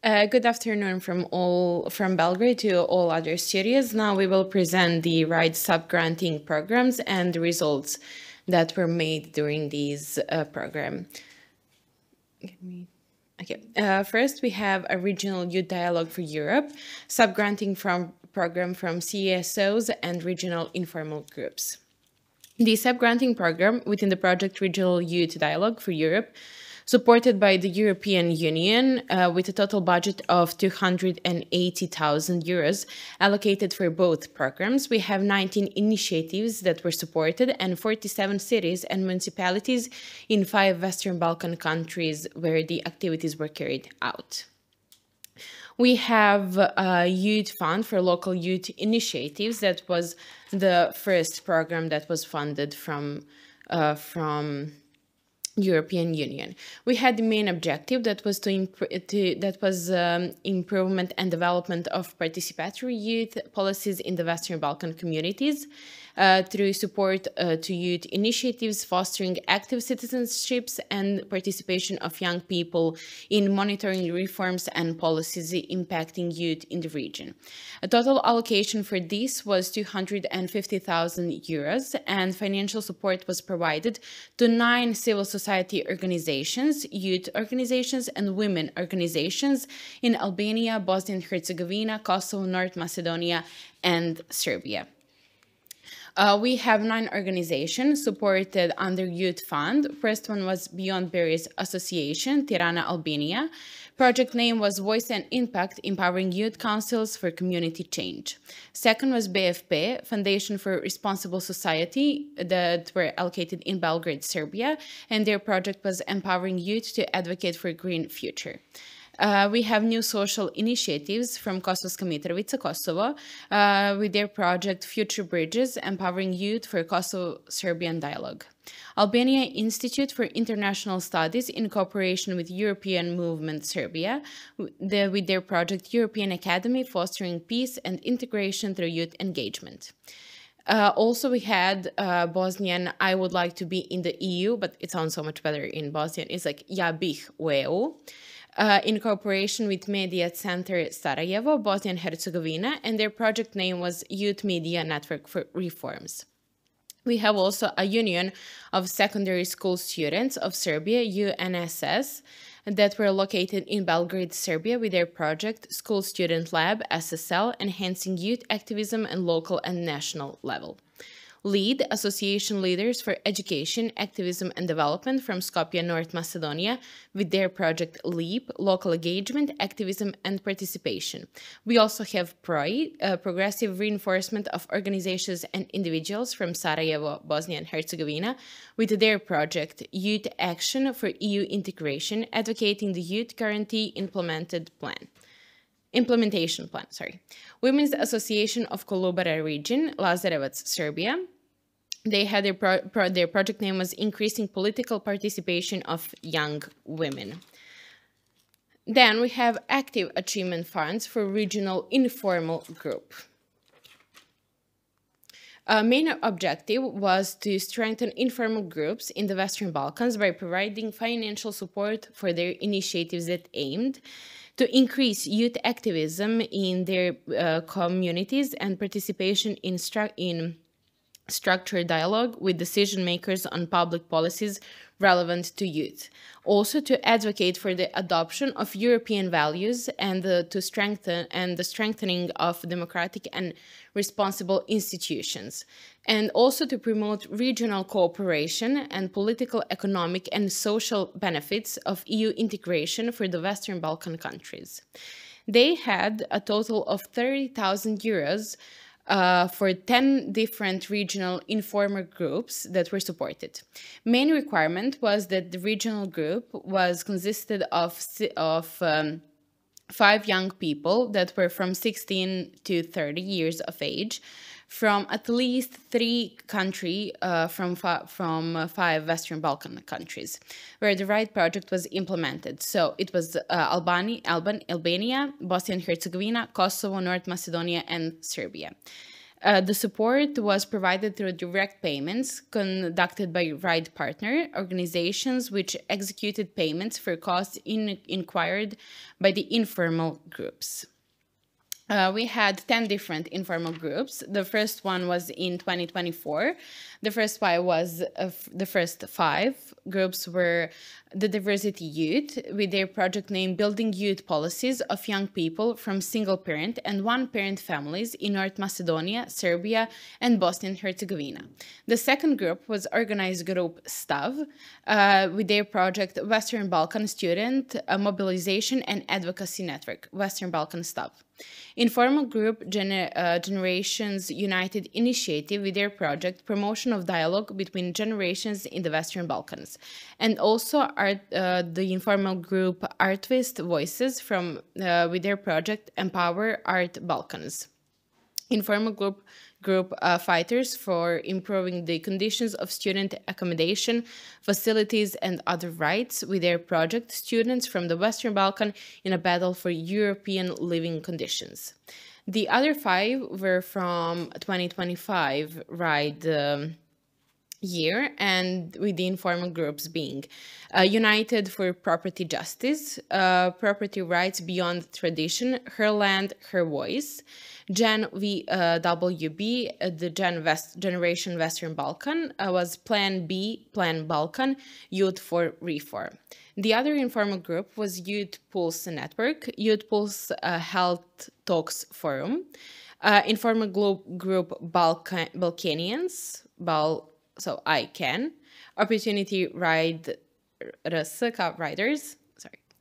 Good afternoon from Belgrade to all other studios. Now we will present the RYDE sub-granting programs and the results that were made during these program. Okay. First, we have a regional youth dialogue for Europe, sub-granting from program from CSOs and regional informal groups. The sub-granting program within the project Regional Youth Dialogue for Europe, supported by the European Union with a total budget of 280,000 euros allocated for both programs. We have 19 initiatives that were supported and 47 cities and municipalities in 5 Western Balkan countries where the activities were carried out. We have a youth fund for local youth initiatives. That was the first program that was funded from European Union. We had the main objective that was improvement and development of participatory youth policies in the Western Balkan communities through support to youth initiatives, fostering active citizenships and participation of young people in monitoring reforms and policies impacting youth in the region. A total allocation for this was 250,000 euros, and financial support was provided to 9 civil society organizations, youth organizations, and women organizations in Albania, Bosnia and Herzegovina, Kosovo, North Macedonia, and Serbia. We have 9 organizations supported under Youth Fund. First one was Beyond Barriers Association, Tirana, Albania. Project name was Voice and Impact, Empowering Youth Councils for Community Change. Second was BFP, Foundation for Responsible Society, that were allocated in Belgrade, Serbia, and their project was Empowering Youth to Advocate for a Green Future. We have new social initiatives from Kosovska Mitrovica, Kosovo, with their project Future Bridges, Empowering Youth for Kosovo-Serbian Dialogue. Albania Institute for International Studies in cooperation with European Movement Serbia, with their project European Academy, Fostering Peace and Integration through Youth Engagement. Also, we had Bosnian, I would like to be in the EU, but it sounds so much better in Bosnian. It's like Ja bih u EU. In cooperation with Media Center Sarajevo, Bosnia and Herzegovina, and their project name was Youth Media Network for Reforms. We have also a union of secondary school students of Serbia, UNSS, that were located in Belgrade, Serbia, with their project School Student Lab, SSL, enhancing youth activism at local and national level. LEAD, Association Leaders for Education, Activism and Development from Skopje, North Macedonia, with their project LEAP, Local Engagement, Activism and Participation. We also have RYDE, Progressive Reinforcement of Organizations and Individuals from Sarajevo, Bosnia and Herzegovina, with their project Youth Action for EU Integration, advocating the Youth Guarantee Implementation Plan. Women's Association of Kolubara Region, Lazarevac, Serbia. They had their project name was Increasing Political Participation of Young Women. Then we have Active Achievement Funds for Regional Informal Group. Main objective was to strengthen informal groups in the Western Balkans by providing financial support for their initiatives that aimed to increase youth activism in their communities and participation in structured dialogue with decision makers on public policies relevant to youth. Also to advocate for the adoption of European values and the strengthening of democratic and responsible institutions. And also to promote regional cooperation and political, economic and social benefits of EU integration for the Western Balkan countries. They had a total of 30,000 euros for 10 different regional informal groups that were supported. Main requirement was that the regional group was consisted of 5 young people that were from 16 to 30 years of age, from at least 3 countries from 5 Western Balkan countries, where the RYDE project was implemented. So it was Albania, Bosnia and Herzegovina, Kosovo, North Macedonia, and Serbia. The support was provided through direct payments conducted by RYDE partner organizations, which executed payments for costs incurred by the informal groups. We had 10 different informal groups. The first one was in 2024. The first five groups were the Diversity Youth, with their project name Building Youth Policies of Young People from Single-Parent and One-Parent Families in North Macedonia, Serbia, and Bosnia and Herzegovina. The second group was organized group STAV, with their project Western Balkan Student Mobilization and Advocacy Network, Western Balkan STAV. Informal group Generations United Initiative, with their project Promotion of Dialogue Between Generations in the Western Balkans. And also the informal group Artvist Voices with their project Empower Art Balkans. Informal group Fighters for Improving the Conditions of Student Accommodation, Facilities and Other Rights, with their project Students from the Western Balkan in a Battle for European Living Conditions. The other five were from 2025 RYDE year, and with the informal groups being United for Property Justice, Property Rights Beyond Tradition, Her Land, Her Voice, GenWB, the Generation Western Balkan, was Plan B, Plan Balkan, Youth for Reform. The other informal group was Youth Pulse Network, Youth Pulse Health Talks Forum, informal group Balkanians, so I Can, Opportunity Ride, Riders,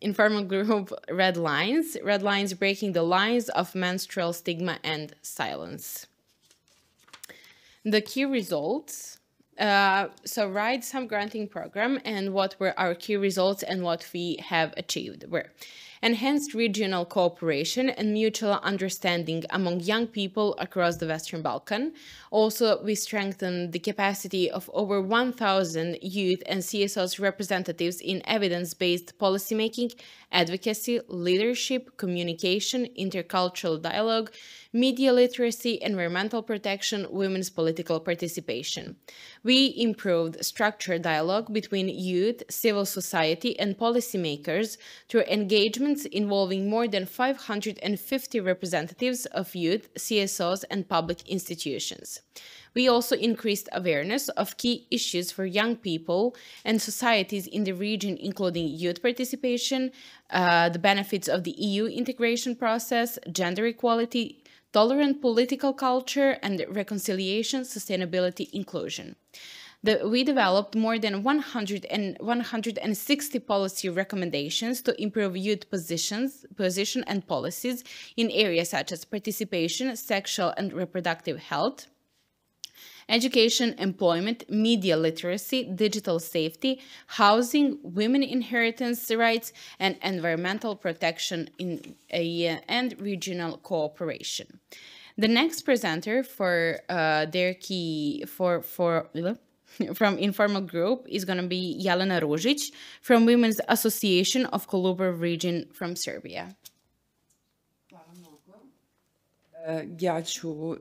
informal group Red Lines Breaking the Lines of Menstrual Stigma and Silence. The key results. So RYDE Sum Granting Program, and what were our key results and what we have achieved were enhanced regional cooperation and mutual understanding among young people across the Western Balkan. Also, we strengthened the capacity of over 1,000 youth and CSOs representatives in evidence-based policymaking, advocacy, leadership, communication, intercultural dialogue, media literacy, environmental protection, women's political participation. We improved structured dialogue between youth, civil society, and policymakers through engagements involving more than 550 representatives of youth, CSOs, and public institutions. We also increased awareness of key issues for young people and societies in the region, including youth participation, the benefits of the EU integration process, gender equality, tolerant political culture, and reconciliation, sustainability, inclusion. We developed more than 160 policy recommendations to improve youth position and policies in areas such as participation, sexual and reproductive health, education, employment, media literacy, digital safety, housing, women inheritance rights, and environmental protection and regional cooperation. The next presenter for their key from informal group is going to be Jelena Ružić from Women's Association of Kolubara region from Serbia. Ja ću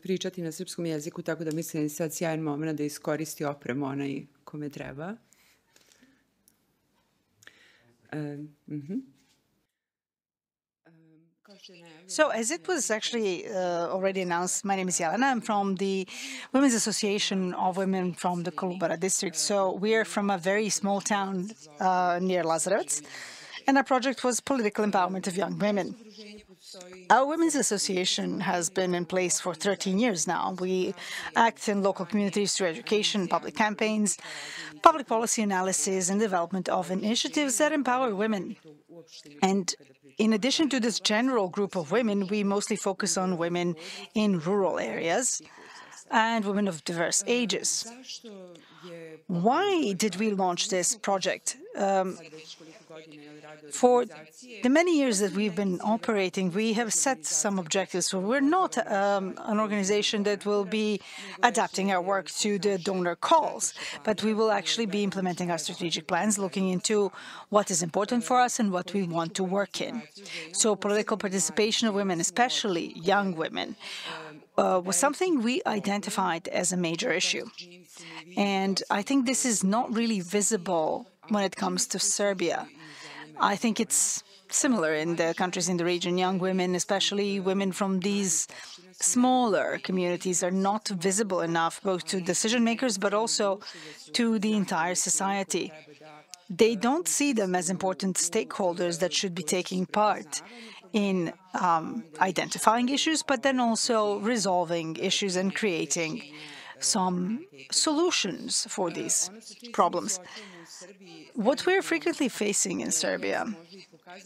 pričati na srpskom jeziku, tako da mislim da je sad sjajan moment da iskoristi opremu onaj kome treba. So, as it was actually already announced, my name is Jelena. I'm from the Women's Association of Women from the Kolubara district. So, we're from a very small town near Lazarevac, and our project was political empowerment of young women. Our Women's Association has been in place for 13 years now. We act in local communities through education, public campaigns, public policy analysis, and development of initiatives that empower women. And in addition to this general group of women, we mostly focus on women in rural areas and women of diverse ages. Why did we launch this project? For the many years that we've been operating, we have set some objectives. So we're not an organization that will be adapting our work to the donor calls, but we will actually be implementing our strategic plans, looking into what is important for us and what we want to work in. So political participation of women, especially young women, was something we identified as a major issue. And I think this is not really visible when it comes to Serbia. I think it's similar in the countries in the region. Young women, especially women from these smaller communities, are not visible enough both to decision makers but also to the entire society. They don't see them as important stakeholders that should be taking part in identifying issues, but then also resolving issues and creating some solutions for these problems. What we're frequently facing in Serbia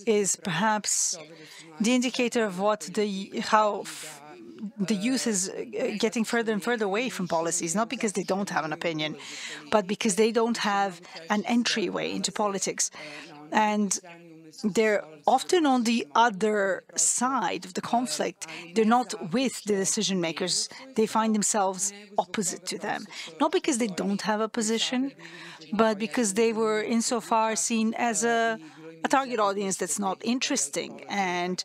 is perhaps the indicator of how the youth is getting further and further away from policies, not because they don't have an opinion, but because they don't have an entryway into politics. And they're often on the other side of the conflict. They're not with the decision makers. They find themselves opposite to them, not because they don't have a position, but because they were insofar seen as a target audience that's not interesting. And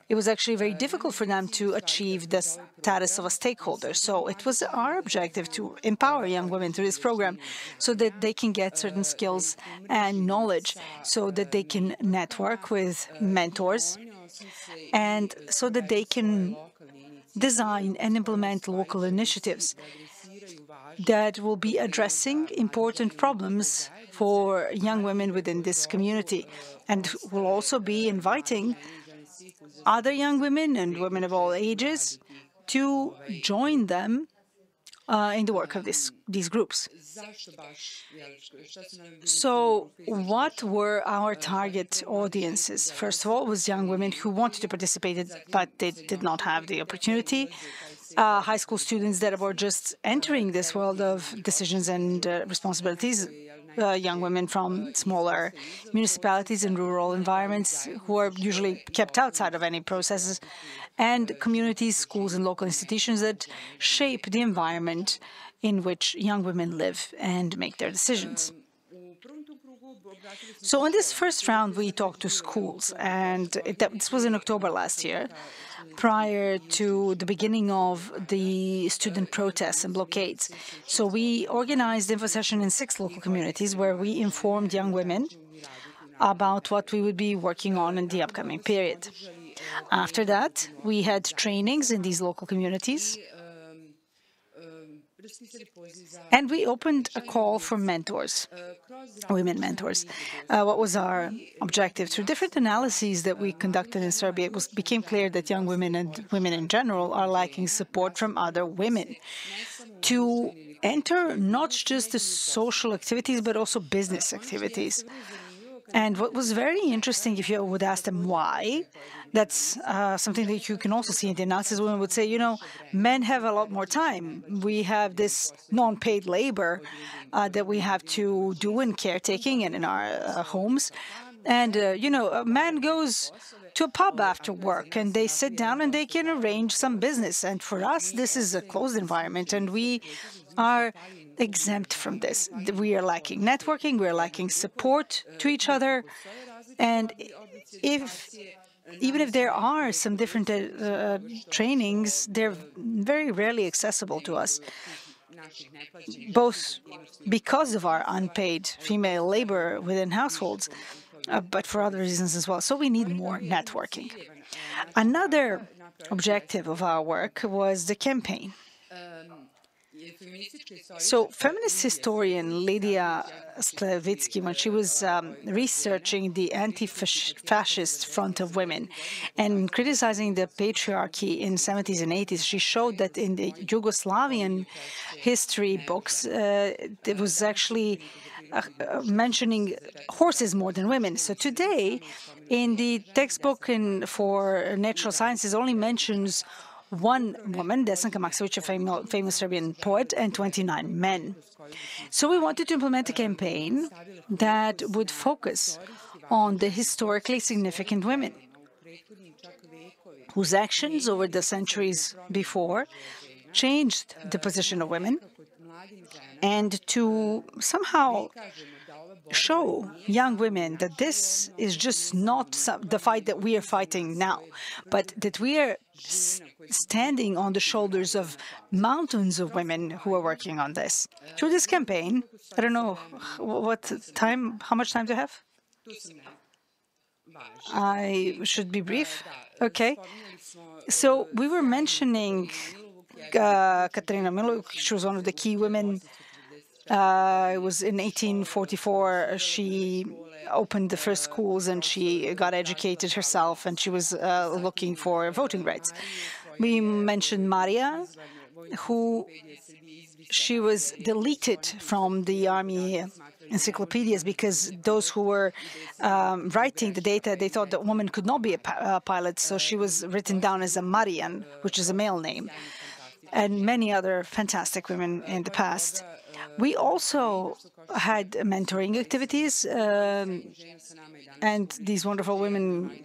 it was actually very difficult for them to achieve the status of a stakeholder. So it was our objective to empower young women through this program so that they can get certain skills and knowledge, so that they can network with mentors, and so that they can design and implement local initiatives that will be addressing important problems for young women within this community, and will also be inviting other young women and women of all ages to join them in the work of these groups. So what were our target audiences? First of all, it was young women who wanted to participate, but they did not have the opportunity. High school students that were just entering this world of decisions and responsibilities, young women from smaller municipalities and rural environments who are usually kept outside of any processes, and communities, schools, and local institutions that shape the environment in which young women live and make their decisions. So in this first round, we talked to schools, and this was in October last year, prior to the beginning of the student protests and blockades. So we organized info session in 6 local communities where we informed young women about what we would be working on in the upcoming period. After that, we had trainings in these local communities, and we opened a call for mentors, women mentors. What was our objective? Through different analyses that we conducted in Serbia, it became clear that young women and women in general are lacking support from other women to enter not just the social activities, but also business activities. And what was very interesting, if you would ask them why, that's something that you can also see in the analysis. Women would say, you know, men have a lot more time. We have this non-paid labor that we have to do in caretaking and in our homes. And, you know, a man goes to a pub after work and they sit down and they can arrange some business. And for us, this is a closed environment, and we are exempt from this. We are lacking networking, we are lacking support to each other, and even if there are some different trainings, they're very rarely accessible to us, both because of our unpaid female labor within households, but for other reasons as well. So we need more networking. Another objective of our work was the campaign. So feminist historian Lydia Sklevitsky, when she was researching the anti-fascist front of women and criticizing the patriarchy in the 70s and 80s, she showed that in the Yugoslavian history books, it was actually mentioning horses more than women. So today, in the textbook for natural sciences, only mentions one woman, Desanka Maksović, a famous Serbian poet, and 29 men. So we wanted to implement a campaign that would focus on the historically significant women, whose actions over the centuries before changed the position of women, and to somehow show young women that this is just not the fight that we are fighting now, but that we are standing on the shoulders of mountains of women who are working on this. Through this campaign, I don't know how much time do I have? I should be brief. Okay. So we were mentioning Katarina Milovic. She was one of the key women. It was in 1844. She opened the first schools and she got educated herself, and she was looking for voting rights. We mentioned Matea, who she was deleted from the army encyclopedias because those who were writing the data, they thought that woman could not be a pilot, so she was written down as a Marian, which is a male name, and many other fantastic women in the past. We also had mentoring activities, and these wonderful women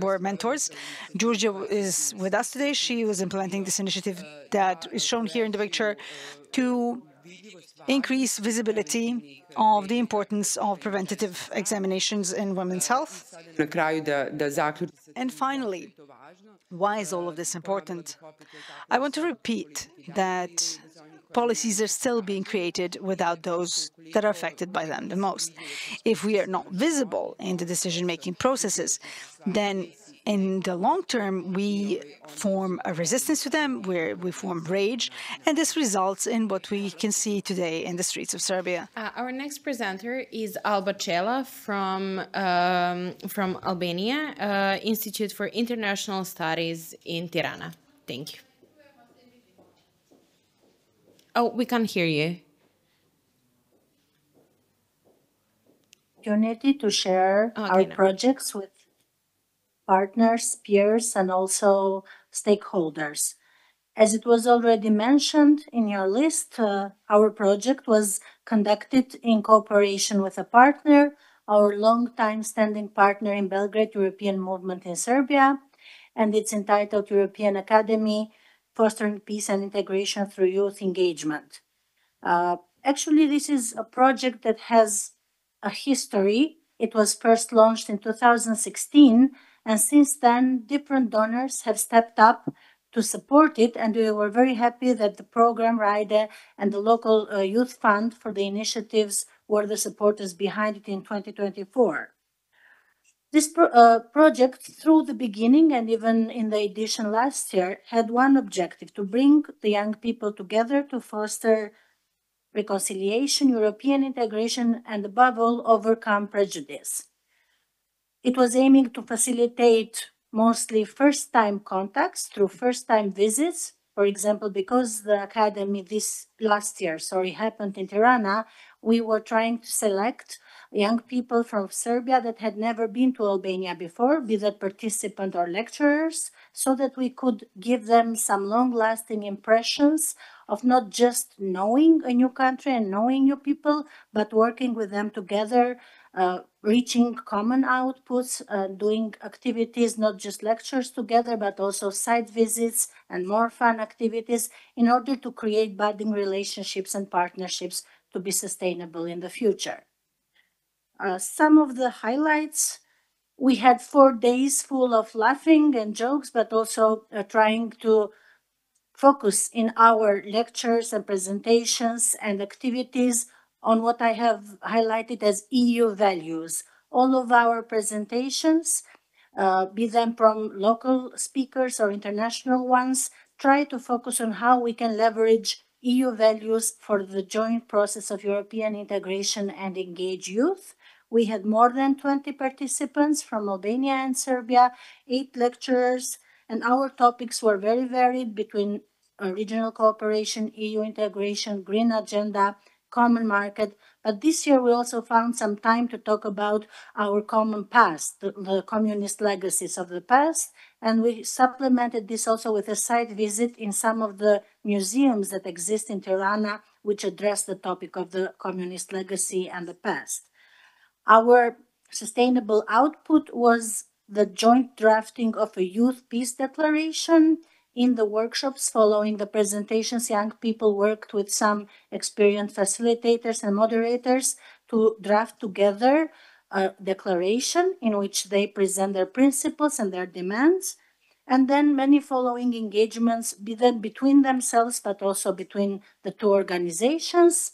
were mentors. Georgia is with us today. She was implementing this initiative that is shown here in the picture to increase visibility of the importance of preventative examinations in women's health. And finally, why is all of this important? I want to repeat that policies are still being created without those that are affected by them the most. If we are not visible in the decision-making processes, then in the long term, we form a resistance to them, where we form rage, and this results in what we can see today in the streets of Serbia. Our next presenter is Alba Cela from Albania, Institute for International Studies in Tirana. Thank you. Oh, we can't hear you. Opportunity to share our projects with partners, peers, and also stakeholders. As it was already mentioned in your list, our project was conducted in cooperation with a partner, our long-time standing partner in Belgrade European Movement in Serbia, and it's entitled European Academy, Fostering Peace and Integration Through Youth Engagement. Actually, this is a project that has a history. It was first launched in 2016, and since then, different donors have stepped up to support it, and we were very happy that the program RYDE and the local youth fund for the initiatives were the supporters behind it in 2024. This project, through the beginning and even in the edition last year, had one objective: to bring the young people together to foster reconciliation, European integration, and above all, overcome prejudice. It was aiming to facilitate mostly first-time contacts through first-time visits. For example, because the academy this last year, happened in Tirana, we were trying to select young people from Serbia that had never been to Albania before, be that participant or lecturers, so that we could give them some long-lasting impressions of not just knowing a new country and knowing new people, but working with them together, reaching common outputs, doing activities, not just lectures together, but also site visits and more fun activities in order to create budding relationships and partnerships to be sustainable in the future. Some of the highlights: we had 4 days full of laughing and jokes, but also trying to focus in our lectures and presentations and activities on what I have highlighted as EU values. All of our presentations, be them from local speakers or international ones, try to focus on how we can leverage EU values for the joint process of European integration and engage youth. We had more than 20 participants from Albania and Serbia, 8 lecturers, and our topics were very varied between regional cooperation, EU integration, green agenda, common market. But this year we also found some time to talk about our common past, the communist legacies of the past, and we supplemented this also with a site visit in some of the museums that exist in Tirana, which address the topic of the communist legacy and the past. Our sustainable output was the joint drafting of a youth peace declaration. In the workshops following the presentations, young people worked with some experienced facilitators and moderators to draft together a declaration in which they present their principles and their demands, and then many following engagements between themselves, but also between the two organizations.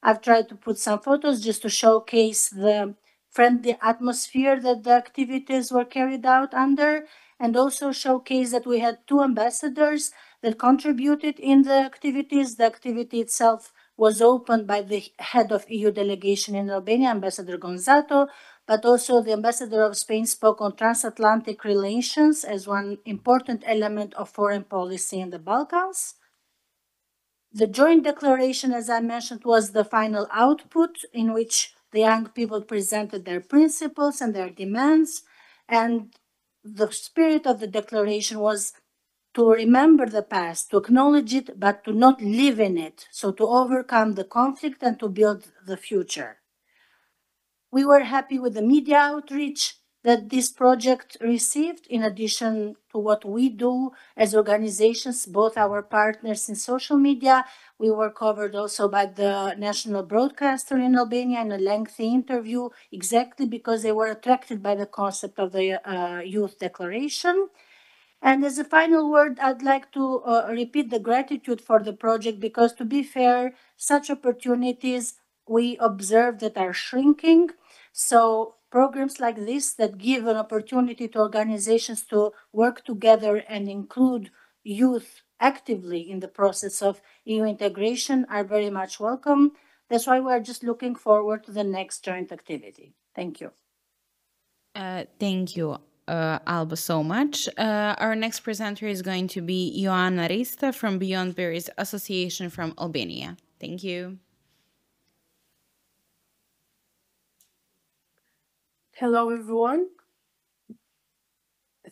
I've tried to put some photos just to showcase the friendly atmosphere that the activities were carried out under, and also showcase that we had two ambassadors that contributed in the activities. The activity itself was opened by the head of EU delegation in Albania, Ambassador Gonzato, but also the ambassador of Spain spoke on transatlantic relations as one important element of foreign policy in the Balkans. The joint declaration, as I mentioned, was the final output in which the young people presented their principles and their demands. And the spirit of the declaration was to remember the past, to acknowledge it, but to not live in it. So to overcome the conflict and to build the future. We were happy with the media outreach that this project received, in addition to what we do as organizations, both our partners in social media. We were covered also by the national broadcaster in Albania in a lengthy interview, exactly because they were attracted by the concept of the youth declaration. And as a final word, I'd like to repeat the gratitude for the project, because to be fair, such opportunities we observe that are shrinking. So programs like this that give an opportunity to organizations to work together and include youth actively in the process of EU integration are very much welcome. That's why we're just looking forward to the next joint activity. Thank you. Thank you, Alba, so much. Our next presenter is going to be Joana Rista from Beyond Barriers Association from Albania. Thank you. Hello, everyone.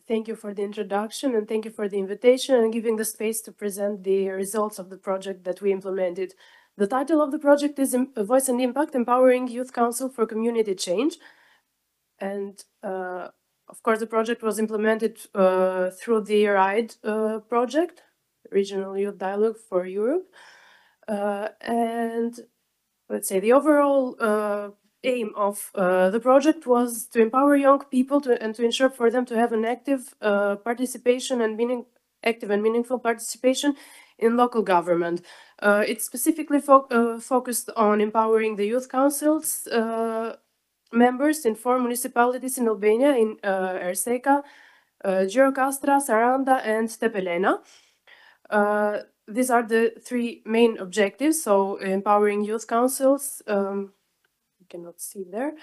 Thank you for the introduction and thank you for the invitation and giving the space to present the results of the project that we implemented. The title of the project is Voice and Impact, Empowering Youth Council for Community Change. And of course, the project was implemented through the RYDE project, Regional Youth Dialogue for Europe. And let's say the overall aim of the project was to empower young people and to ensure for them to have an active participation and meaningful participation in local government. It specifically focused on empowering the youth councils members in 4 municipalities in Albania, in Erseca, Gjirokastra, Saranda, and Tepelena. These are the 3 main objectives. So empowering youth councils, you cannot see there,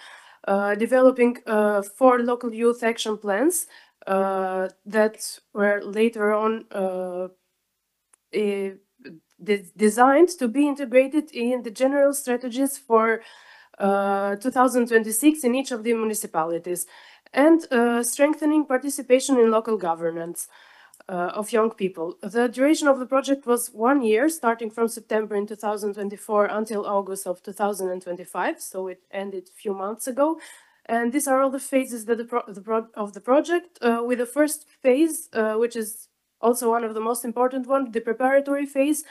developing 4 local youth action plans that were later on designed to be integrated in the general strategies for 2026 in each of the municipalities, and strengthening participation in local governance of young people. The duration of the project was 1 year, starting from September in 2024 until August of 2025, so it ended a few months ago. And these are all the phases that of the project, with the first phase, which is also one of the most important ones, the preparatory phase.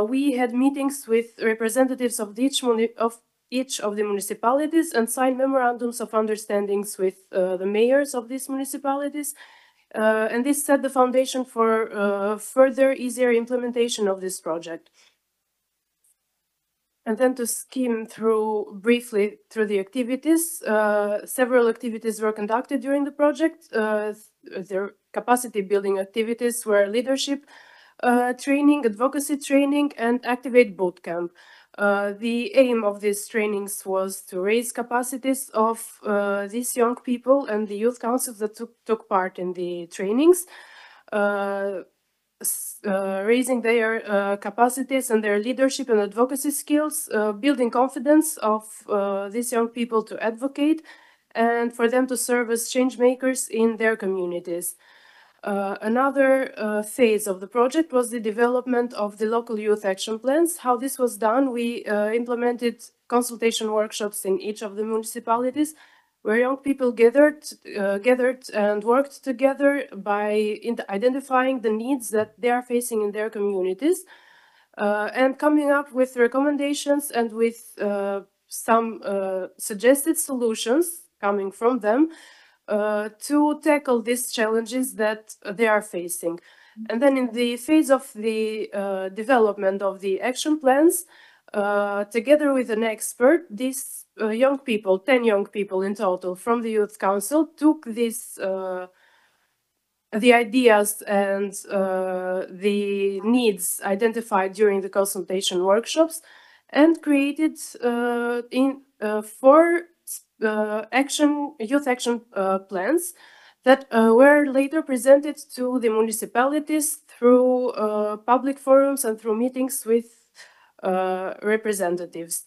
We had meetings with representatives of each of the municipalities and signed memorandums of understandings with the mayors of these municipalities. And this set the foundation for further, easier implementation of this project. And then to skim briefly through the activities, several activities were conducted during the project. Their capacity building activities were leadership training, advocacy training, and Activate Bootcamp. The aim of these trainings was to raise capacities of these young people and the youth councils that took part in the trainings, raising their capacities and their leadership and advocacy skills, building confidence of these young people to advocate and for them to serve as change makers in their communities. Another phase of the project was the development of the local youth action plans. How this was done, we implemented consultation workshops in each of the municipalities where young people gathered and worked together by identifying the needs that they are facing in their communities and coming up with recommendations and with some suggested solutions coming from them to tackle these challenges that they are facing. And then in the phase of the development of the action plans, together with an expert, these young people, 10 young people in total from the Youth Council, took this the ideas and the needs identified during the consultation workshops and created four youth action plans that were later presented to the municipalities through public forums and through meetings with representatives.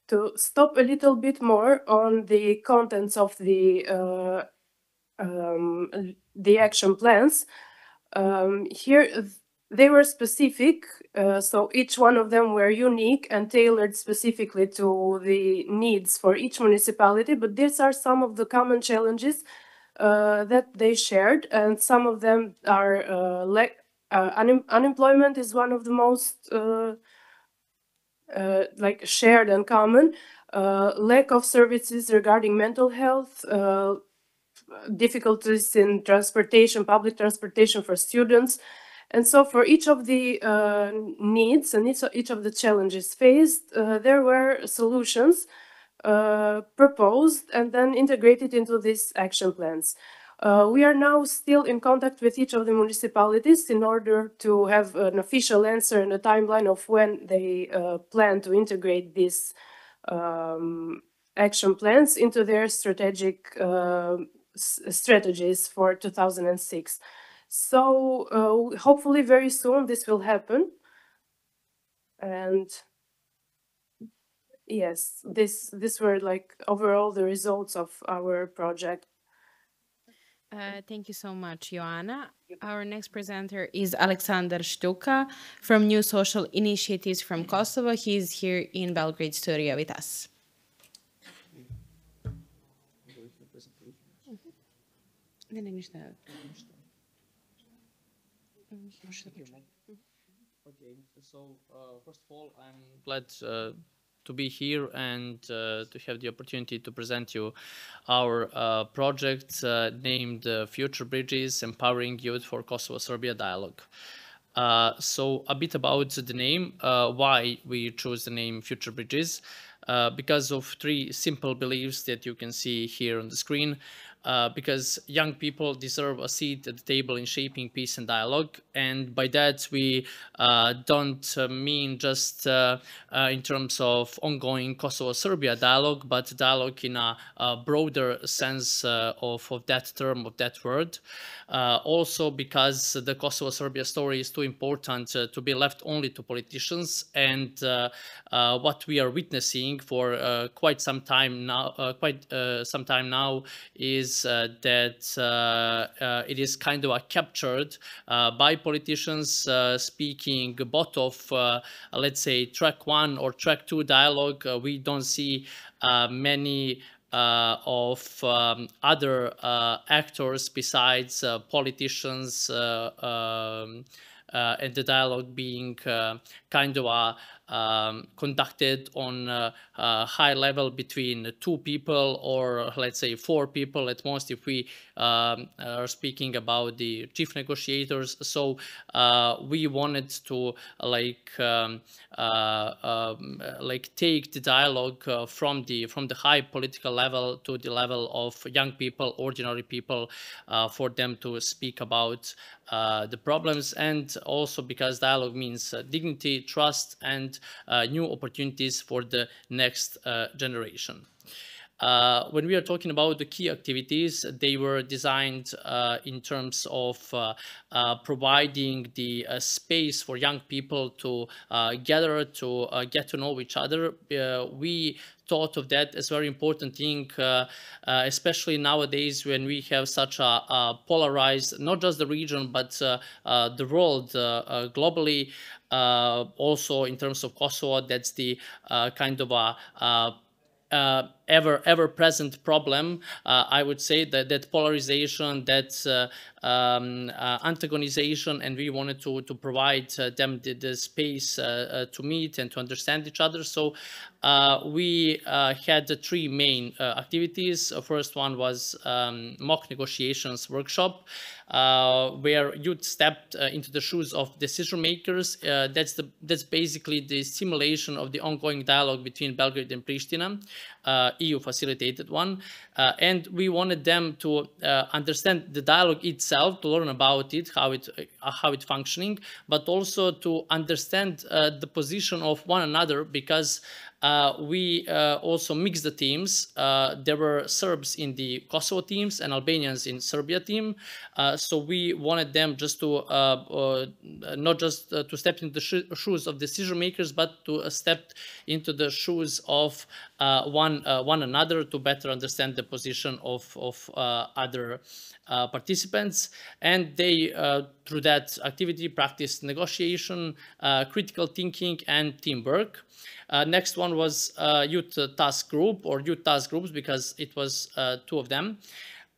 To stop a little bit more on the contents of the action plans, here they were specific, so each one of them were unique and tailored specifically to the needs for each municipality, but these are some of the common challenges that they shared, and some of them are unemployment is one of the most like shared and common, lack of services regarding mental health, difficulties in transportation, public transportation for students. And so for each of the needs and each of the challenges faced, there were solutions proposed and then integrated into these action plans. We are now still in contact with each of the municipalities in order to have an official answer and a timeline of when they plan to integrate these action plans into their strategic strategies for 2006. So hopefully very soon this will happen. And yes, this were like overall the results of our project. Thank you so much, Joana. Our next presenter is Aleksandar Šljuka from New Social Initiatives from Kosovo. He is here in Belgrade studio with us. Okay, so first of all, I'm glad to be here and to have the opportunity to present you our project named Future Bridges, Empowering Youth for Kosovo-Serbia Dialogue. So a bit about the name, why we chose the name Future Bridges, because of three simple beliefs that you can see here on the screen. Because young people deserve a seat at the table in shaping peace and dialogue. And by that, we don't mean just in terms of ongoing Kosovo-Serbia dialogue, but dialogue in a broader sense of that term, of that word. Also because the Kosovo-Serbia story is too important to be left only to politicians. And what we are witnessing for quite some time now, is that it is kind of captured by politicians speaking both of, let's say, track 1 or track 2 dialogue. We don't see many of other actors besides politicians and the dialogue being kind of conducted on a high level between 2 people or let's say 4 people at most if we are speaking about the chief negotiators. So we wanted to take the dialogue from the high political level to the level of young people, ordinary people, for them to speak about the problems, and also because dialogue means dignity, trust, and new opportunities for the next generation. When we are talking about the key activities, they were designed in terms of providing the space for young people to gather, to get to know each other. We thought of that as a very important thing, especially nowadays when we have such a polarized, not just the region, but the world globally. Also in terms of Kosovo, that's the kind of a ever-present problem. I would say that polarization, that antagonization, and we wanted to provide them the space to meet and to understand each other. So we had the three main activities. First one was mock negotiations workshop, where youth stepped into the shoes of decision makers. That's basically the simulation of the ongoing dialogue between Belgrade and Pristina, EU facilitated one, and we wanted them to understand the dialogue itself, to learn about it, how it's functioning, but also to understand the position of one another, because we also mixed the teams. There were Serbs in the Kosovo teams and Albanians in Serbia team. So we wanted them just to not just to step into the shoes of decision makers, but to step into the shoes of one another, to better understand the position of other participants. And they, through that activity, practiced negotiation, critical thinking, and teamwork. Next one was youth task group, or youth task groups, because it was two of them.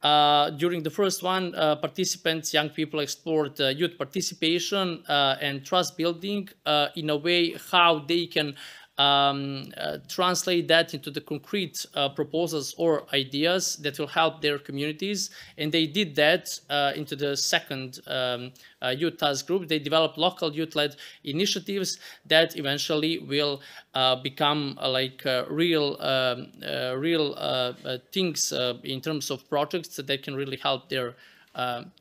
During the first one, participants, young people, explored youth participation and trust building in a way how they can translate that into the concrete proposals or ideas that will help their communities. And they did that into the second youth task group. They developed local youth-led initiatives that eventually will become like real things in terms of projects that can really help their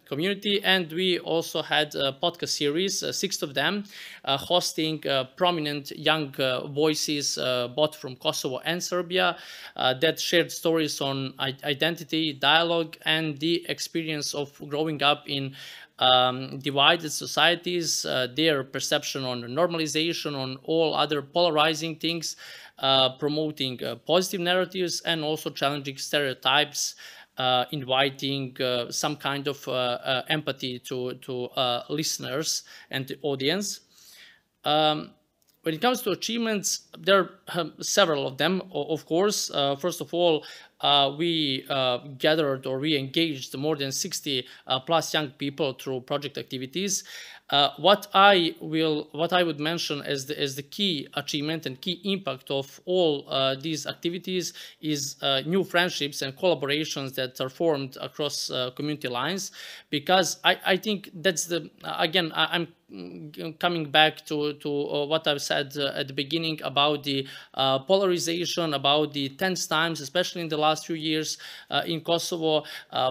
community. And we also had a podcast series, 6 of them, hosting prominent young voices, both from Kosovo and Serbia, that shared stories on identity, dialogue, and the experience of growing up in divided societies, their perception on normalization, on all other polarizing things, promoting positive narratives, and also challenging stereotypes, inviting some kind of empathy to listeners and the audience. When it comes to achievements, there are several of them, of course. First of all, we gathered, or we engaged more than 60 plus young people through project activities. What I would mention as the key achievement and key impact of all these activities is new friendships and collaborations that are formed across community lines, because I think that's again, I'm coming back to what I've said at the beginning about the polarization, about the tense times, especially in the last few years in Kosovo,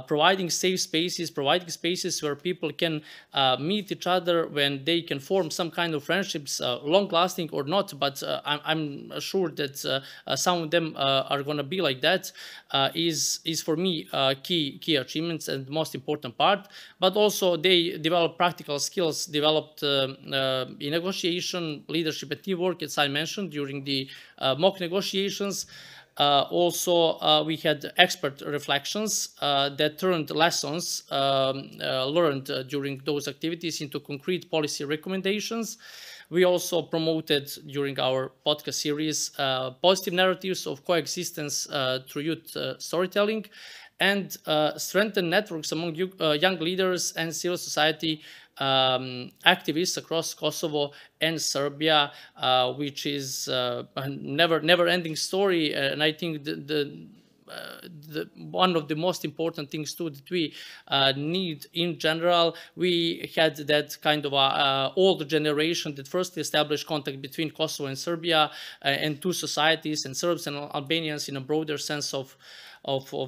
providing safe spaces, providing spaces where people can meet each other, when they can form some kind of friendships, long-lasting or not, but I'm sure that some of them are going to be like that, is for me key achievements and most important part. But also they develop practical skills, developed in negotiation, leadership, and teamwork, as I mentioned during the mock negotiations. Also, we had expert reflections that turned lessons learned during those activities into concrete policy recommendations. We also promoted during our podcast series positive narratives of coexistence through youth storytelling, and strengthened networks among young leaders and civil society activists across Kosovo and Serbia, which is a never-ending story. And I think the one of the most important things too that we need in general. We had that kind of old generation that first established contact between Kosovo and Serbia, and two societies, and Serbs and Albanians in a broader sense of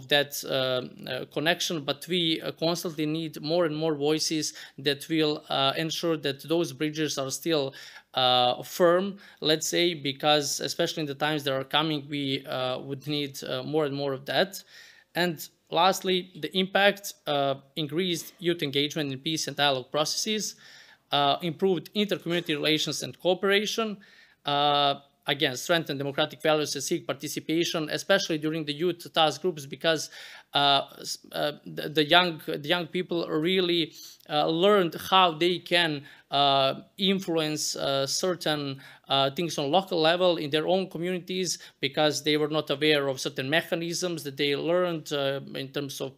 that connection, but we constantly need more and more voices that will ensure that those bridges are still firm, let's say, because especially in the times that are coming, we would need more and more of that. And lastly, the impact: increased youth engagement in peace and dialogue processes, improved inter-community relations and cooperation, again, strengthen democratic values and seek participation, especially during the youth task groups, because the young people really learned how they can influence certain things on local level in their own communities because they were not aware of certain mechanisms that they learned in terms of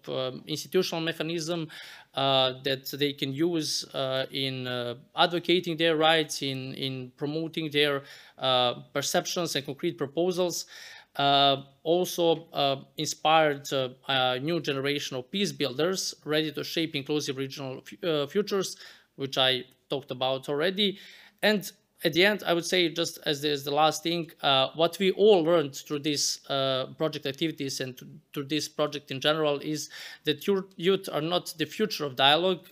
institutional mechanism that they can use in advocating their rights, in promoting their perceptions and concrete proposals. Also inspired a new generation of peace builders ready to shape inclusive regional futures, which I talked about already. And at the end, I would say, just as the last thing, what we all learned through these project activities and through this project in general is that youth are not the future of dialogue,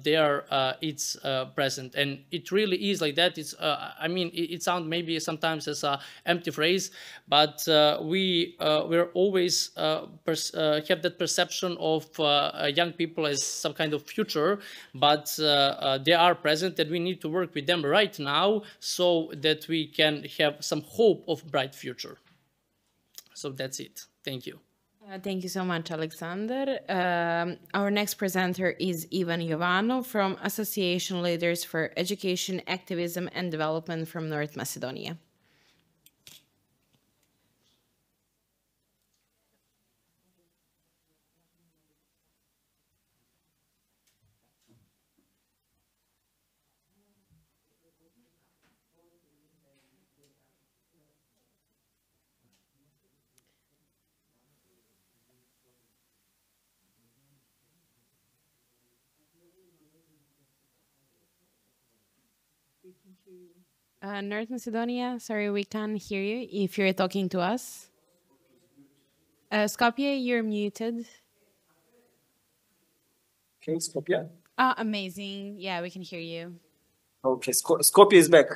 they are its present. And it really is like that. It's, I mean, it sounds maybe sometimes as an empty phrase, but we're always have that perception of young people as some kind of future, but they are present and we need to work with them right now so that we can have some hope of bright future. So that's it. Thank you. Thank you so much, Aleksandar. Our next presenter is Ivan Jovanov from Association Leaders for Education, Activism and Development from North Macedonia. North Macedonia, sorry, we can't hear you if you're talking to us. Skopje, you're muted. Okay, Skopje. Oh, amazing. Yeah, we can hear you. Okay, Skopje is back.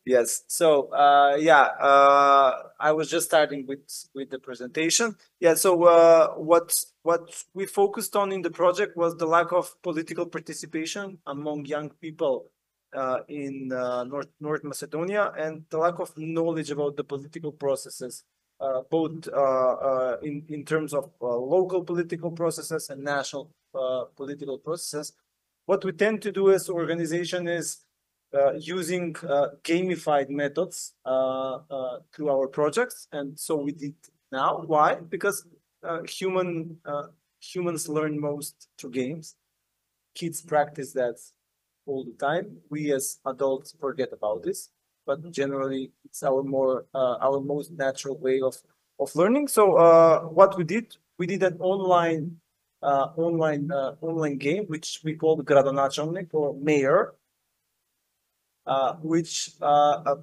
Yes, so I was just starting with the presentation. Yeah, so what we focused on in the project was the lack of political participation among young people in North Macedonia, and the lack of knowledge about the political processes, both in terms of local political processes and national political processes. What we tend to do as an organization is using gamified methods through our projects, and so we did now. Why? Because humans learn most through games. Kids practice that all the time. We as adults forget about this, but generally it's our most natural way of learning. So what we did an online game which we called Gradonačelnik, or Mayor, which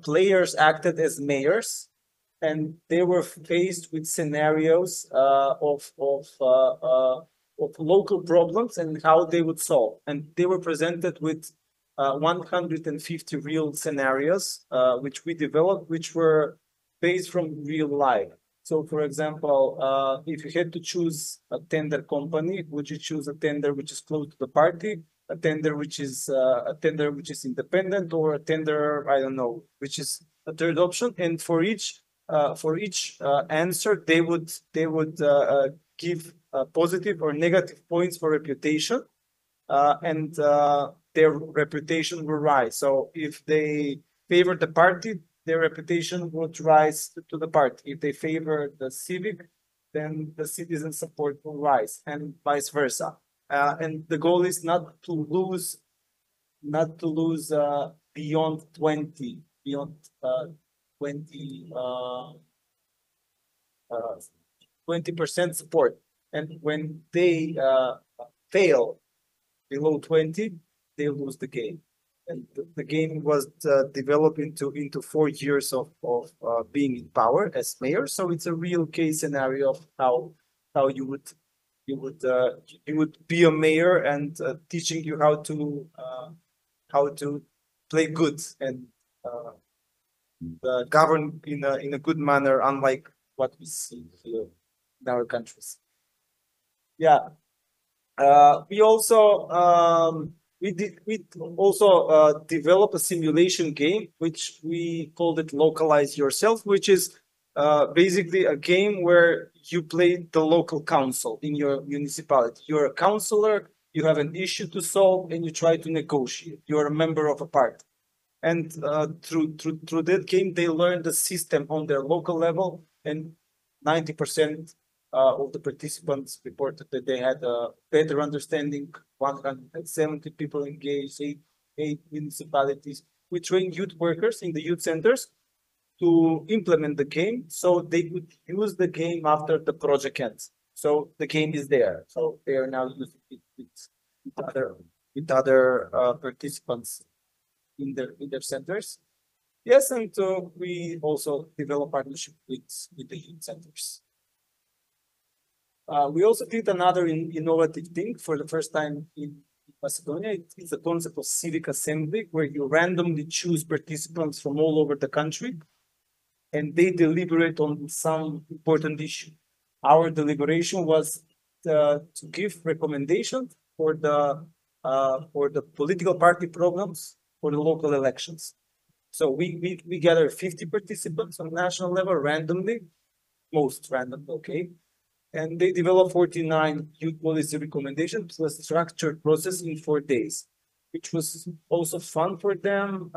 players acted as mayors, and they were faced with scenarios of local problems and how they would solve. And they were presented with 150 real scenarios, which we developed, which were based from real life. So, for example, if you had to choose a tender company, would you choose a tender which is close to the party, a tender which is independent, or a tender, I don't know, which is a third option? And for each answer, they would give positive or negative points for reputation, and their reputation will rise. So if they favor the party, their reputation would rise to the party. If they favor the civic, then the citizen support will rise, and vice versa. And the goal is not to lose beyond 20% support. And when they fail below 20, they lose the game. And the game was developed into 4 years of being in power as mayor. So it's a real case scenario of how you would be a mayor, and teaching you how to play good and govern in a good manner, unlike what we see here in our countries. Yeah, we also developed a simulation game which we called it Localize Yourself, which is basically a game where you play the local council in your municipality. You're a councillor, you have an issue to solve and you try to negotiate. You are a member of a party. And through that game, they learned the system on their local level, and 90% of the participants reported that they had a better understanding. 170 people engaged, eight municipalities. We trained youth workers in the youth centers to implement the game, so they could use the game after the project ends. So the game is there. So they are now using it with other participants in their centers. Yes, and we also develop partnership with the youth centers. We also did another innovative thing for the first time in Macedonia. It's the concept of civic assembly, where you randomly choose participants from all over the country, and they deliberate on some important issue. Our deliberation was to give recommendations for the political party programs for the local elections. So we gather 50 participants on national level randomly, most random, okay? And they develop 49 youth policy recommendations plus a structured process in 4 days, which was also fun for them.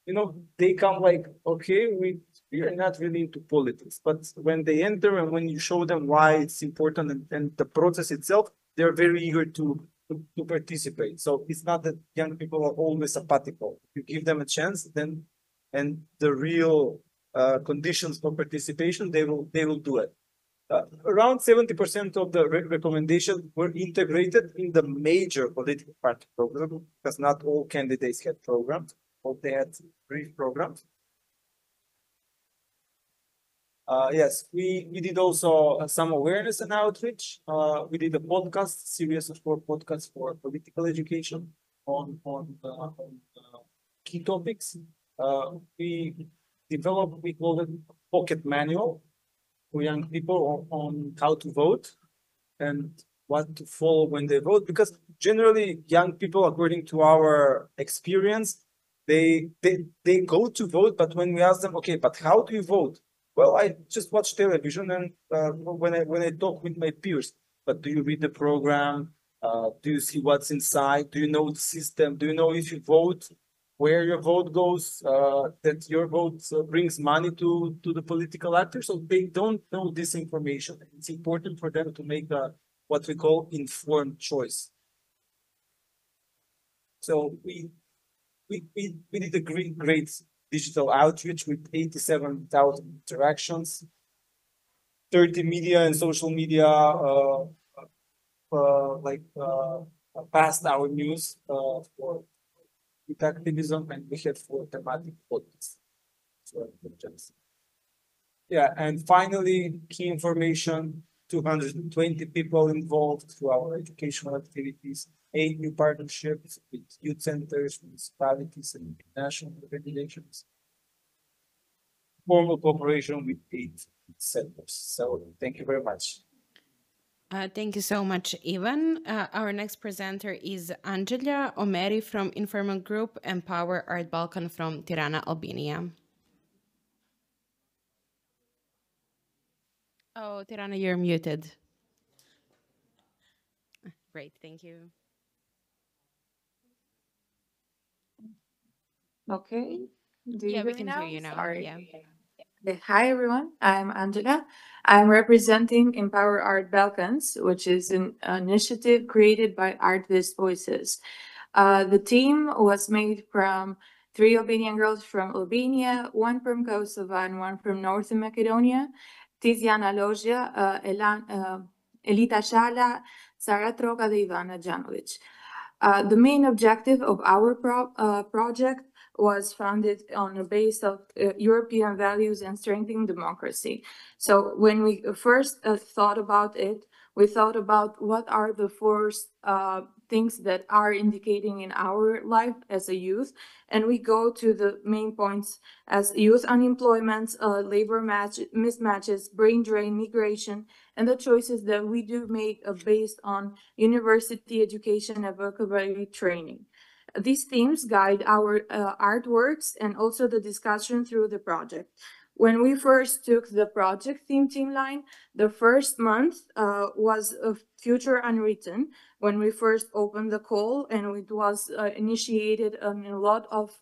You know, they come like, okay, we are not really into politics, but when they enter and when you show them why it's important and the process itself, they're very eager to participate. So it's not that young people are always apathical. You give them a chance, then, and the real conditions for participation, they will do it. Around 70% of the recommendations were integrated in the major political party program, because not all candidates had programs, or they had brief programs. Yes, we did also some awareness and outreach. We did a podcast, series of 4 podcasts for political education on key topics. We developed, we call it pocket manual for young people on how to vote and what to follow when they vote, because generally young people, according to our experience, they go to vote, but when we ask them, okay, but how do you vote? Well, I just watch television and when I talk with my peers. But do you read the program? Do you see what's inside? Do you know the system? Do you know if you vote, where your vote goes? That your vote brings money to the political actors? So they don't know this information. It's important for them to make what we call informed choice. So we did a great digital outreach with 87,000 interactions, 30 media and social media passed our news for with activism, and we had 4 thematic podcasts. Yeah, and finally, key information: 220 people involved through our educational activities, 8 new partnerships with youth centers, municipalities, and national organizations. Formal cooperation with 8 centers. So thank you very much. Thank you so much, Ivan. Our next presenter is Angela Omeri from Informal Group Empower Art Balkan from Tirana, Albania. Oh, Tirana, you're muted. Great, thank you. Okay. Do Yeah, you we hear can me hear now? you now. Sorry. Yeah. Okay. Hi, everyone. I'm Angela. I'm representing Empower Art Balkans, which is an initiative created by Artist Voices. The team was made from 3 Albanian girls from Albania, 1 from Kosovo, and 1 from North Macedonia: Tiziana Loggia, Elita Shala, Sara Troka, and Ivana Janovic. The main objective of our project was founded on the base of European values and strengthening democracy. So when we first thought about it, we thought about what are the 4 things that are indicating in our life as a youth, and we go to the main points as youth unemployment, labor mismatches, brain drain, migration, and the choices that we do make based on university education and vocabulary training. These themes guide our artworks and also the discussion through the project. When we first took the project team line, the first month was a future unwritten when we first opened the call, and it was initiated a lot of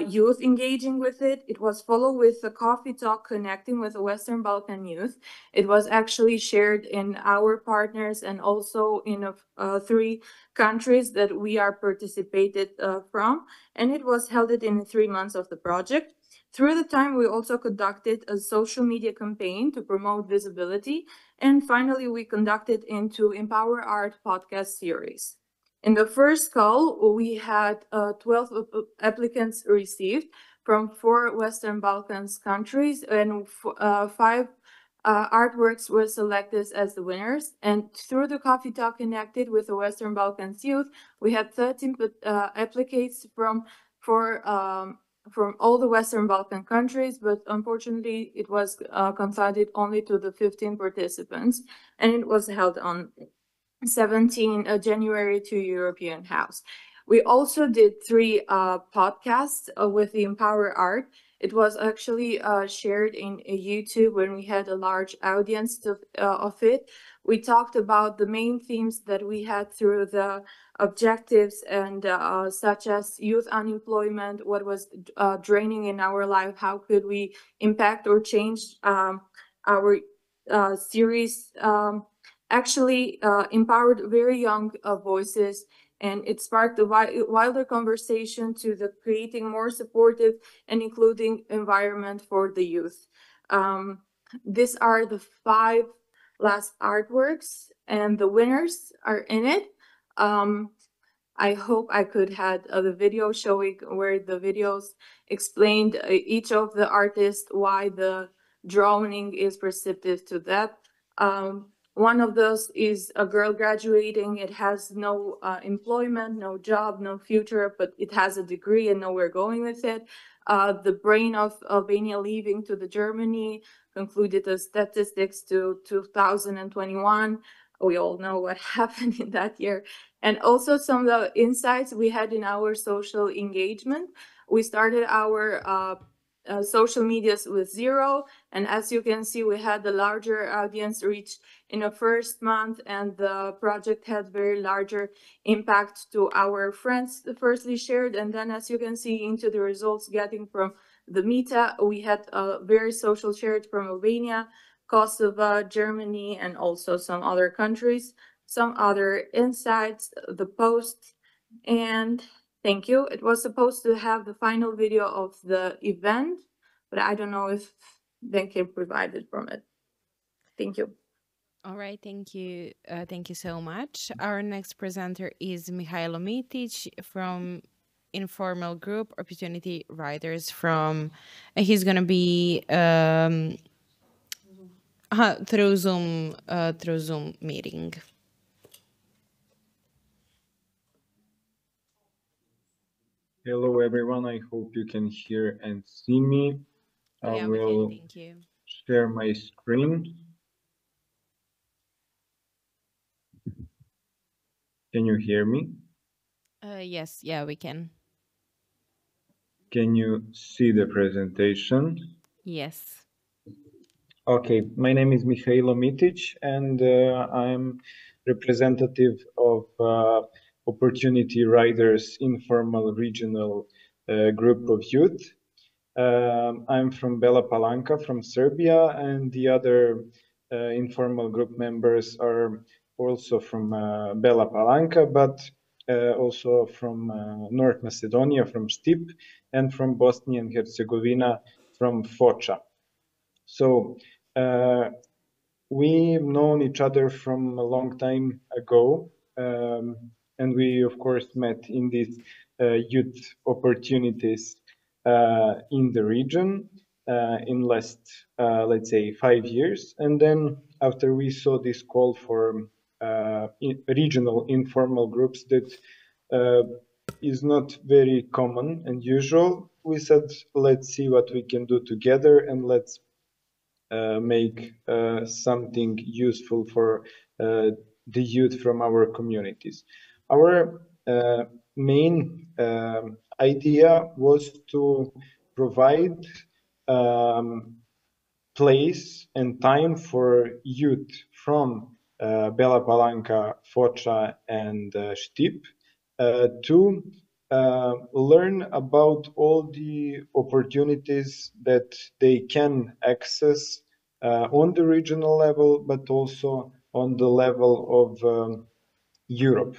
youth engaging with it. It was followed with a coffee talk connecting with the Western Balkan youth. It was actually shared in our partners and also in 3 countries that we are participated from, and it was held in 3 months of the project. Through the time, we also conducted a social media campaign to promote visibility. And finally, we conducted into Empower Art podcast series. In the first call, we had 12 applicants received from 4 Western Balkans countries, and 5 artworks were selected as the winners. And through the coffee talk connected with the Western Balkans youth, we had 13 applicants from all the Western Balkan countries, but unfortunately it was confined only to the 15 participants, and it was held on 17 January to European House. We also did 3 podcasts with the Empower Art. It was actually shared in YouTube when we had a large audience of it. We talked about the main themes that we had through the objectives, and such as youth unemployment, what was draining in our life, how could we impact or change our series actually empowered very young voices, and it sparked a wilder conversation to the creating more supportive and including environment for the youth. These are the 5 last artworks, and the winners are in it. I hope I could have the video showing where the videos explained each of the artists, why the drawing is perceptive to that. One of those is a girl graduating. It has no employment, no job, no future, but it has a degree and nowhere going with it. The brain of Albania leaving to the Germany concluded the statistics to 2021. We all know what happened in that year. And also some of the insights we had in our social engagement. We started our social medias with 0, and as you can see, we had the larger audience reach in the first month, and the project had very larger impact to our friends firstly shared, and then as you can see into the results getting from the Matea, we had a very social shared from Albania, Kosovo, Germany, and also some other countries. Some other insights, the post, and thank you. It was supposed to have the final video of the event, but I don't know if they can provide it from it. Thank you. All right, thank you. Thank you so much. Our next presenter is Mihailo Mitic from Informal Group Opportunity Riders from, he's going to be through Zoom meeting. Hello, everyone. I hope you can hear and see me. I will thank you. Share my screen. Can you hear me? Yes, yeah, we can. Can you see the presentation? Yes. Okay, my name is Mihailo Mitic, and I'm representative of Opportunity Riders Informal Regional Group of Youth. I'm from Bela Palanka, from Serbia, and the other informal group members are also from Bela Palanka, but also from North Macedonia, from Stip, and from Bosnia and Herzegovina, from Foča. So we've known each other from a long time ago, and we, of course, met in these youth opportunities in the region in last, let's say, 5 years. And then after we saw this call for regional informal groups that is not very common and usual, we said, let's see what we can do together, and let's make something useful for the youth from our communities. Our main idea was to provide place and time for youth from Bela Palanka, Foča, and Štip to learn about all the opportunities that they can access on the regional level, but also on the level of Europe.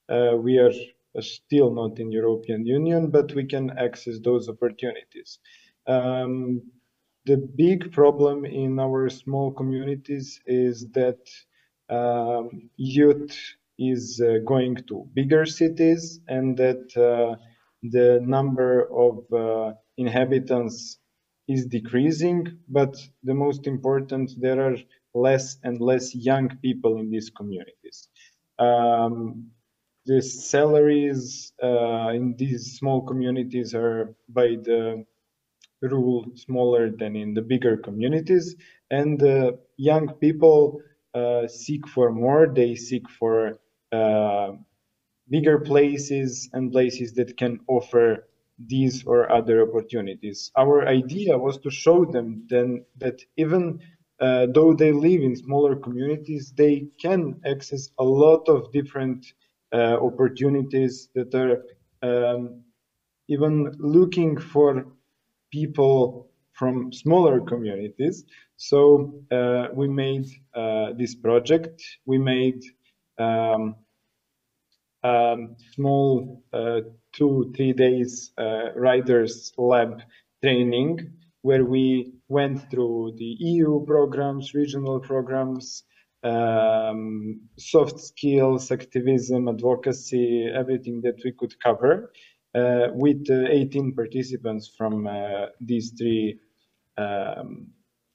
We are still not in European Union, but we can access those opportunities. The big problem in our small communities is that youth is going to bigger cities, and that the number of inhabitants is decreasing, but the most important, there are less and less young people in these communities. The salaries in these small communities are by the rule smaller than in the bigger communities, and young people seek for more. They seek for bigger places and places that can offer these or other opportunities. Our idea was to show them then that even though they live in smaller communities, they can access a lot of different opportunities that are even looking for people from smaller communities. So we made this project. We made small 2-3 days riders lab training, where we went through the EU programs, regional programs, soft skills, activism, advocacy, everything that we could cover, with 18 participants from these 3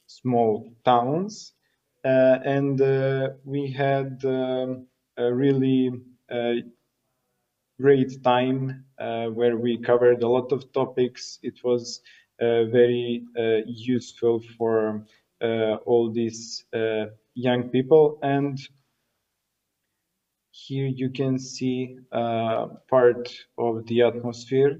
small towns. And we had a really great time where we covered a lot of topics. It was very useful for all these young people. And here you can see part of the atmosphere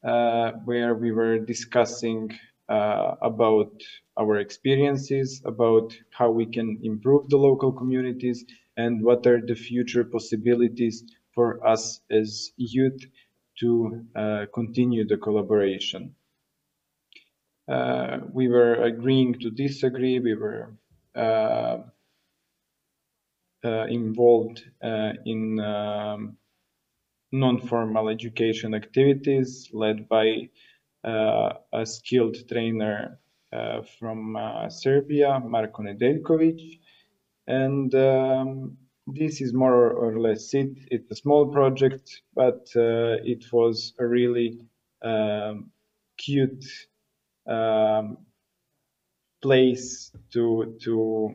where we were discussing about our experiences, about how we can improve the local communities, and what are the future possibilities for us as youth to continue the collaboration. We were agreeing to disagree. We were involved in non-formal education activities led by a skilled trainer from Serbia, Marko Nedeljković. And this is more or less it. It's a small project, but it was a really cute place to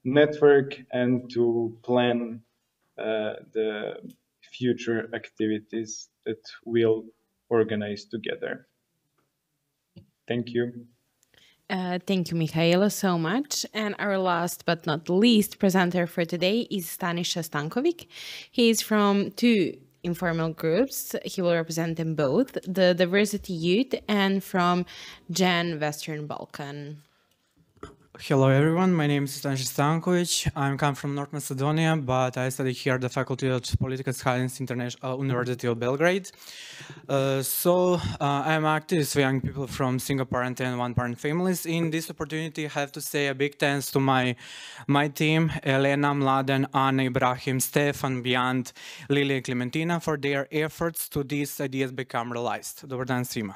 network and to plan the future activities that we'll organize together. Thank you. Thank you, Mihaela, so much. And our last but not least presenter for today is Staniša Stankovik. He is from 2 informal groups. He will represent them both, the Diversity Youth and from Gen Western Balkan. Hello everyone, my name is Staniša Stankovik. I come from North Macedonia, but I study here at the Faculty of Political Science, University of Belgrade. I'm active with young people from single-parent and one-parent families. In this opportunity, I have to say a big thanks to my team, Jelena, Mladen, Ana, Ibrahim, Stefan, Beyond, Lily, and Clementina, for their efforts to these ideas become realized. Dobar dan svima.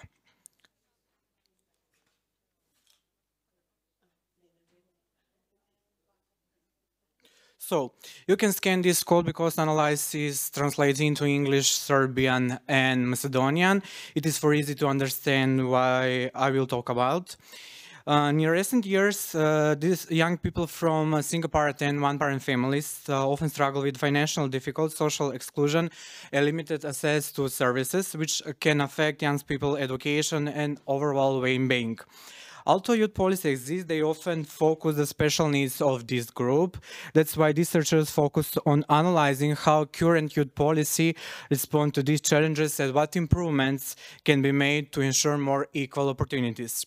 So you can scan this code because analysis translates into English, Serbian, and Macedonian. It is for easy to understand why I will talk about. In recent years, these young people from single-parent and one-parent families often struggle with financial difficulties, social exclusion, and limited access to services, which can affect young people's education and overall well-being. Although youth policy exists, they often focus the special needs of this group. That's why researchers focus on analyzing how current youth policy responds to these challenges and what improvements can be made to ensure more equal opportunities.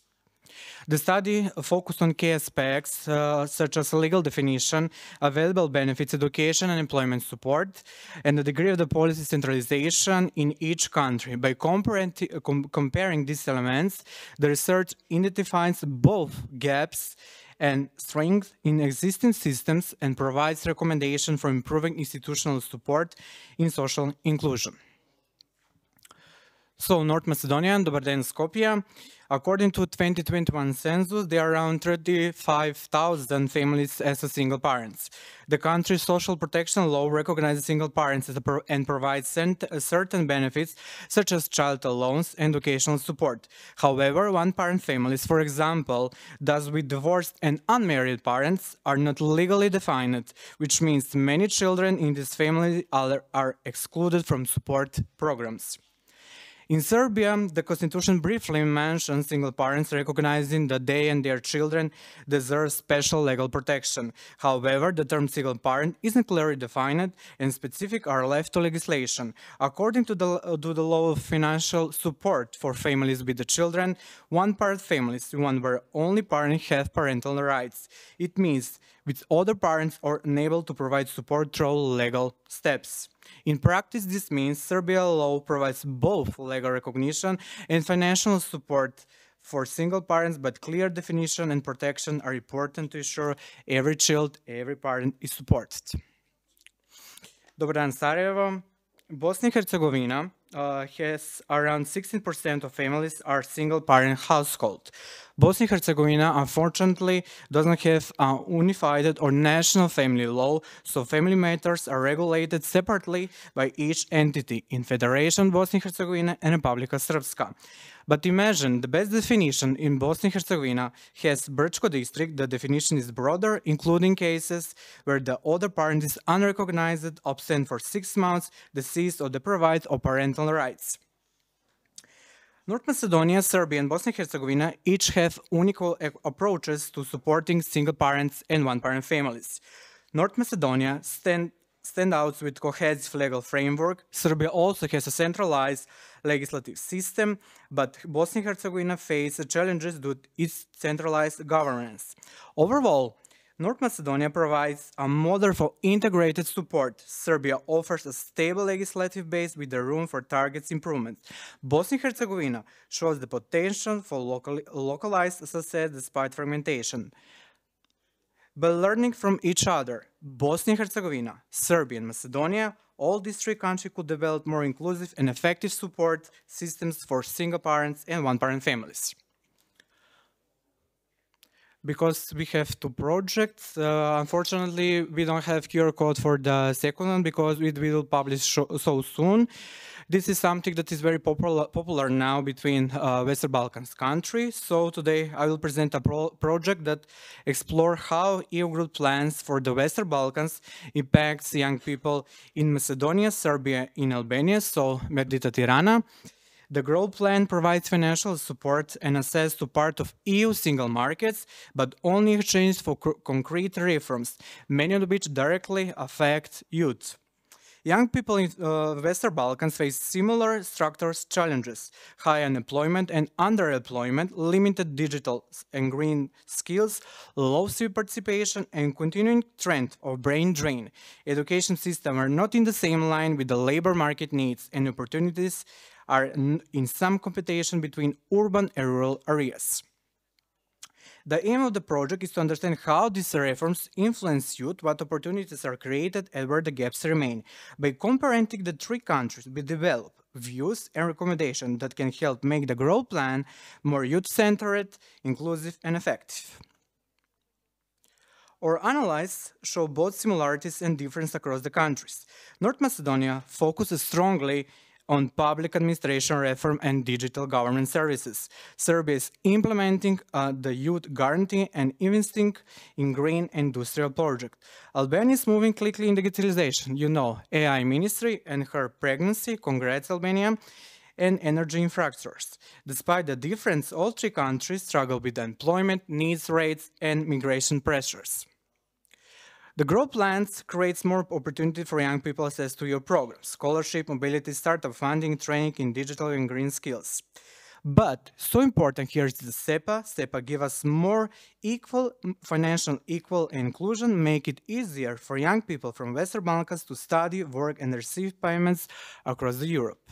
The study focused on key aspects such as legal definition, available benefits, education and employment support, and the degree of the policy centralization in each country. By comparing these elements, the research identifies both gaps and strengths in existing systems and provides recommendations for improving institutional support in social inclusion. So, North Macedonia, dobar den, Skopje. According to 2021 census, there are around 35,000 families as a single parents. The country's social protection law recognizes single parents and provides certain benefits, such as child loans and educational support. However, one-parent families, for example, those with divorced and unmarried parents, are not legally defined, which means many children in this family are excluded from support programs. In Serbia, the constitution briefly mentions single parents, recognizing that they and their children deserve special legal protection. However, the term single parent isn't clearly defined, and specific are left to legislation. According to the law of financial support for families with the children, one-parent families, one where only parents have parental rights. It means with other parents are unable to provide support through legal steps. In practice, this means Serbia law provides both legal recognition and financial support for single parents, but clear definition and protection are important to ensure every child, every parent is supported. Dobar dan, Sarajevo. Bosnia and Herzegovina has around 16% of families are single-parent household. Bosnia and Herzegovina, unfortunately, doesn't have a unified or national family law, so family matters are regulated separately by each entity in Federation Bosnia and Herzegovina and Republika Srpska. But imagine, the best definition in Bosnia and Herzegovina has Brčko district. The definition is broader, including cases where the other parent is unrecognized, absent for 6 months, deceased, or deprived of parental rights. North Macedonia, Serbia, and Bosnia and Herzegovina each have unequal approaches to supporting single parents and one-parent families. North Macedonia stand out with cohesive legal framework. Serbia also has a centralized legislative system, but Bosnia and Herzegovina faces challenges due to its centralized governance. Overall, North Macedonia provides a model for integrated support. Serbia offers a stable legislative base with the room for targets improvements. Bosnia and Herzegovina shows the potential for localized success despite fragmentation. By learning from each other, Bosnia and Herzegovina, Serbia, and Macedonia, all these three countries could develop more inclusive and effective support systems for single parents and one-parent families. Because we have 2 projects, unfortunately, we don't have QR code for the second one because it will publish so soon. This is something that is very popular now between Western Balkans countries. So today I will present a project that explores how EU group plans for the Western Balkans impacts young people in Macedonia, Serbia, and Albania, so Merdita Tirana. The growth plan provides financial support and access to part of EU single markets, but only in exchange for concrete reforms, many of which directly affect youth. Young people in Western Balkans face similar structural challenges: high unemployment and underemployment, limited digital and green skills, low civic participation, and continuing trend of brain drain. Education systems are not in the same line with the labor market needs, and opportunities are in some competition between urban and rural areas. The aim of the project is to understand how these reforms influence youth, what opportunities are created, and where the gaps remain. By comparing the 3 countries, we develop views and recommendations that can help make the growth plan more youth-centered, inclusive, and effective. Our analyses show both similarities and differences across the countries. North Macedonia focuses strongly on public administration reform and digital government services. Serbia is implementing the youth guarantee and investing in green industrial project. Albania is moving quickly in digitalization. You know, AI ministry and her pregnancy, congrats Albania, and energy infrastructures. Despite the difference, all 3 countries struggle with employment, needs rates, and migration pressures. The growth plans creates more opportunity for young people access to your programs, scholarship, mobility, startup funding, training in digital and green skills. But so important here is the SEPA. SEPA give us more equal, financial equal inclusion, make it easier for young people from Western Balkans to study, work, and receive payments across Europe.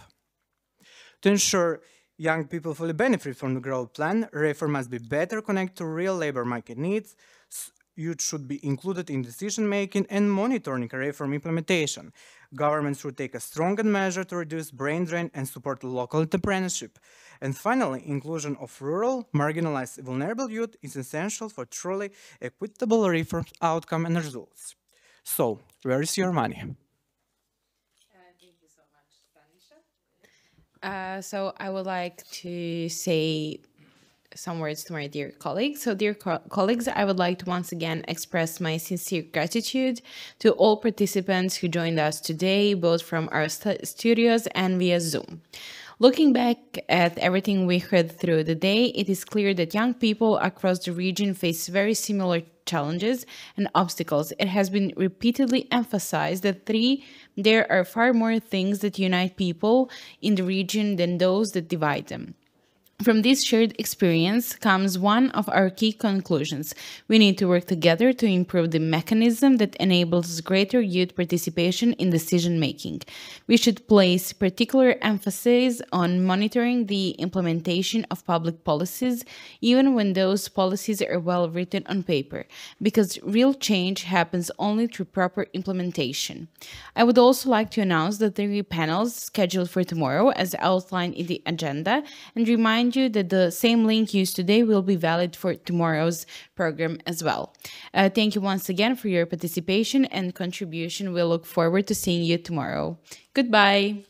To ensure young people fully benefit from the growth plan, reform must be better connected to real labor market needs. Youth should be included in decision-making and monitoring reform implementation. Governments should take a stronger measure to reduce brain drain and support local entrepreneurship. And finally, inclusion of rural, marginalized, vulnerable youth is essential for truly equitable reform outcome and results. So, where is your money? Thank you so much, Staniša. So I would like to say some words to my dear colleagues. So dear colleagues, I would like to once again express my sincere gratitude to all participants who joined us today, both from our studios and via Zoom. Looking back at everything we heard through the day, it is clear that young people across the region face very similar challenges and obstacles. It has been repeatedly emphasized that there are far more things that unite people in the region than those that divide them. From this shared experience comes one of our key conclusions. We need to work together to improve the mechanism that enables greater youth participation in decision-making. We should place particular emphasis on monitoring the implementation of public policies, even when those policies are well written on paper, because real change happens only through proper implementation. I would also like to announce the 3 panels scheduled for tomorrow as outlined in the agenda, and remind you that the same link used today will be valid for tomorrow's program as well. Thank you once again for your participation and contribution. We look forward to seeing you tomorrow. Goodbye.